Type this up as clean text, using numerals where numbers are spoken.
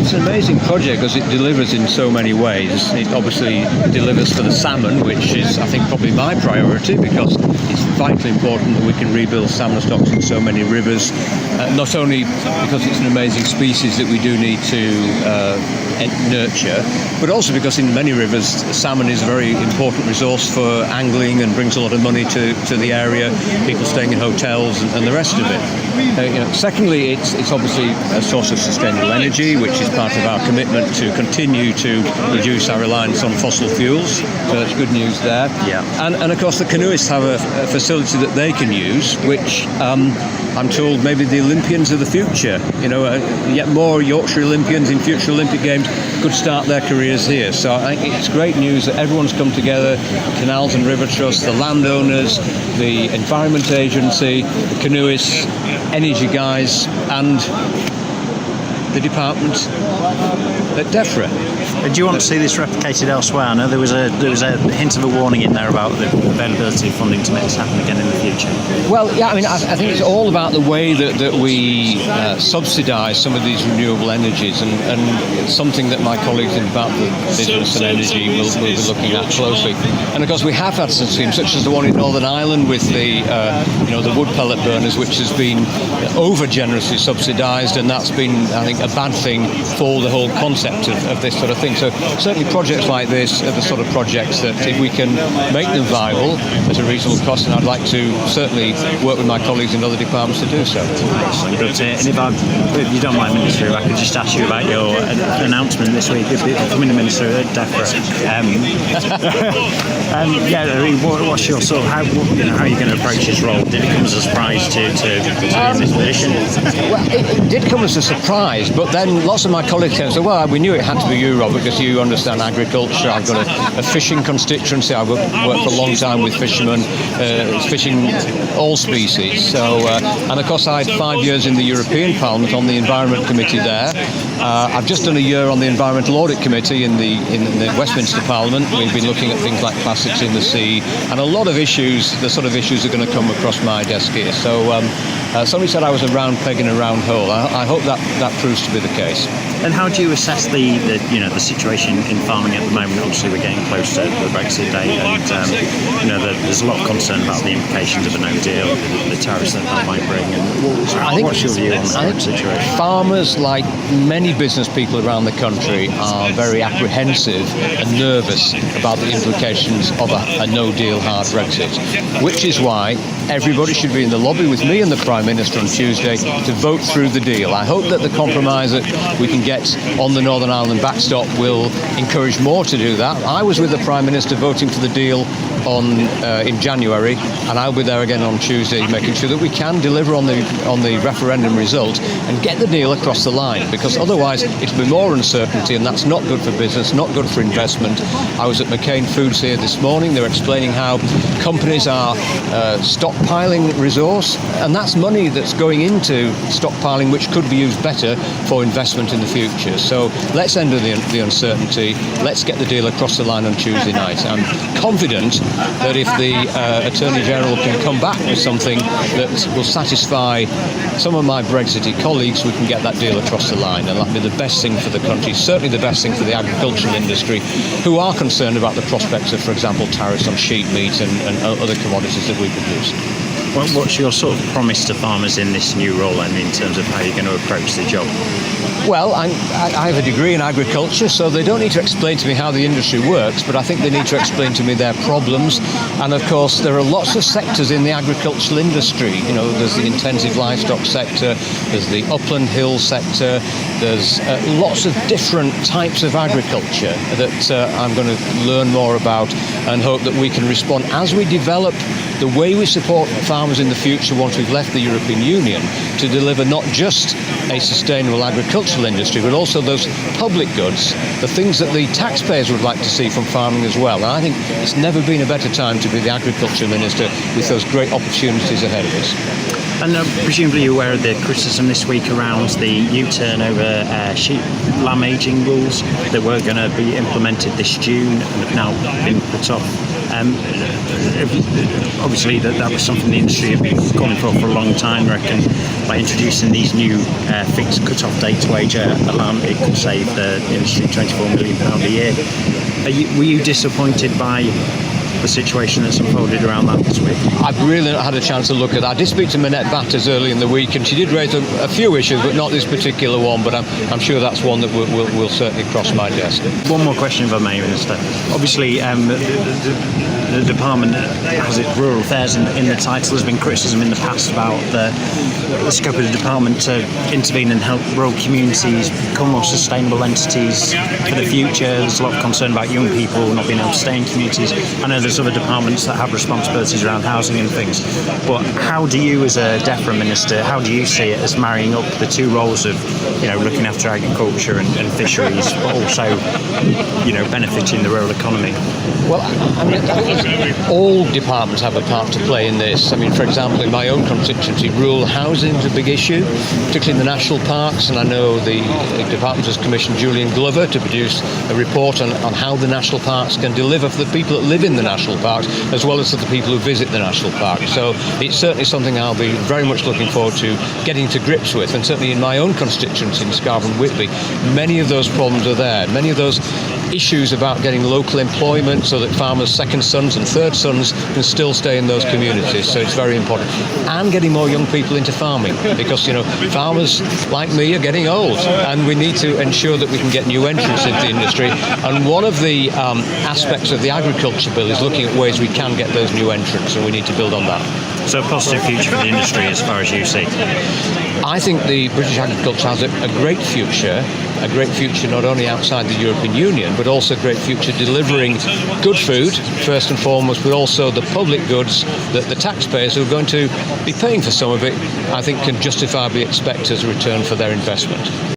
it's an amazing project because it delivers in so many ways. It obviously delivers for the salmon, which is, I think, probably my priority, because it's vitally important that we can rebuild salmon stocks in so many rivers, not only because it's an amazing species that we do need to nurture, but also because in many rivers salmon is a very important resource for angling and brings a lot of money to the area, people staying in hotels and the rest of it. Secondly, it's obviously a source of sustainable energy, which is part of our commitment to continue to reduce our reliance on fossil fuels, so that's good news there. Yeah. And of course the canoeists have a facility that they can use, which I'm told maybe the Olympians of the future, yet more Yorkshire Olympians in future Olympic Games could start their careers here. So I think it's great news that everyone's come together, Canals and River Trust, the landowners, the Environment Agency, the canoeists, energy guys, and the department at DEFRA. Do you want to see this replicated elsewhere? I know there was a hint of a warning in there about the availability of funding to make this happen again in the future. Well, yeah, I mean, I think it's all about the way that we subsidise some of these renewable energies, and something that my colleagues in Department of Business and Energy will be looking at closely. And of course, we have had some schemes, such as the one in Northern Ireland with the wood pellet burners, which has been over generously subsidised, and that's been, I think, a bad thing for the whole concept of this sort of thing. So certainly projects like this are the sort of projects that if we can make them viable at a reasonable cost, and I'd like to certainly work with my colleagues in other departments to do so. Excellent. But, if you don't mind, Minister, if I could just ask you about your announcement this week of becoming the Minister at DEFRA. What's your sort of, how are you going to approach this role? Did it come as a surprise to in this position? Well, it did come as a surprise, but then lots of my colleagues came and said, well, we knew it had to be you, Robert, because you understand agriculture. I've got a fishing constituency. I've worked for a long time with fishermen, fishing all species. So, and of course, I had 5 years in the European Parliament on the Environment Committee there. I've just done a year on the Environmental Audit Committee in the Westminster Parliament. We've been looking at things like plastics in the sea, and a lot of issues, the sort of issues are going to come across my desk here. So somebody said I was a round peg in a round hole. I hope that proves to be the case. And how do you assess the situation in farming at the moment? Obviously, we're getting close to the Brexit date, and there's a lot of concern about the implications of a no deal, the tariffs that might bring. And what's your view on the current situation? Farmers, like many business people around the country, are very apprehensive and nervous about the implications of a no deal hard Brexit, which is why everybody should be in the lobby with me and the Prime Minister on Tuesday to vote through the deal. I hope that the compromise that we can get on the Northern Ireland backstop will encourage more to do that. I was with the Prime Minister voting for the deal in January, and I'll be there again on Tuesday, making sure that we can deliver on the referendum result and get the deal across the line, because otherwise it'll be more uncertainty, and that's not good for business, not good for investment. I was at McCain Foods here this morning. They were explaining how companies are stockpiling resource, and that's money that's going into stockpiling which could be used better for investment in the future. So let's end the uncertainty. Let's get the deal across the line on Tuesday night. I'm confident that if the Attorney General can come back with something that will satisfy some of my Brexity colleagues, we can get that deal across the line, and that'll be the best thing for the country, certainly the best thing for the agricultural industry, who are concerned about the prospects of, for example, tariffs on sheep meat and other commodities that we produce. What's your sort of promise to farmers in this new role, and in terms of how you're going to approach the job? Well, I have a degree in agriculture, so they don't need to explain to me how the industry works, but I think they need to explain to me their problems. And of course, there are lots of sectors in the agricultural industry. There's the intensive livestock sector, there's the upland hill sector, there's lots of different types of agriculture that I'm going to learn more about, and hope that we can respond as we develop the way we support farmers in the future once we've left the European Union, to deliver not just a sustainable agricultural industry, but also those public goods, the things that the taxpayers would like to see from farming as well. And I think it's never been a better time to be the Agriculture Minister, with those great opportunities ahead of us. And presumably you're aware of the criticism this week around the U-turn over sheep lamb ageing rules that were going to be implemented this June and have now been put off Obviously, that was something the industry had been calling for a long time. I reckon by introducing these new fixed cut-off date wage alarm, it could save the industry £24 million a year. Were you disappointed by the situation that's unfolded around that this week? I've really not had a chance to look at that. I did speak to Minette Batters early in the week, and she did raise a few issues, but not this particular one. But I'm sure that's one that will certainly cross my desk. One more question, if I may, Minister. Obviously, the department has its rural affairs in the title. There's been criticism in the past about the scope of the department to intervene and help rural communities become more sustainable entities for the future. There's a lot of concern about young people not being able to stay in communities. I know there's other departments that have responsibilities around housing and things, but how do you, as a DEFRA minister, how do you see it as marrying up the two roles of, looking after agriculture and fisheries, but also, benefiting the rural economy? Well, I think all departments have a part to play in this. I mean, for example, in my own constituency, rural housing is a big issue, particularly in the national parks, and I know the department has commissioned Julian Glover to produce a report on how the national parks can deliver for the people that live in the national parks, as well as for the people who visit the national park. So it's certainly something I'll be very much looking forward to getting to grips with, and certainly in my own constituency in Scarborough and Whitby, many of those problems are there. Many of those issues about getting local employment so that farmers' second sons and third sons can still stay in those communities. So it's very important. And getting more young people into farming, because, farmers like me are getting old, and we need to ensure that we can get new entrants into the industry. And one of the aspects of the agriculture bill is looking at ways we can get those new entrants, and we need to build on that. So a positive future for the industry as far as you see? I think the British agriculture has a great future not only outside the European Union, but also a great future delivering good food, first and foremost, but also the public goods that the taxpayers who are going to be paying for some of it, I think, can justifiably expect as a return for their investment.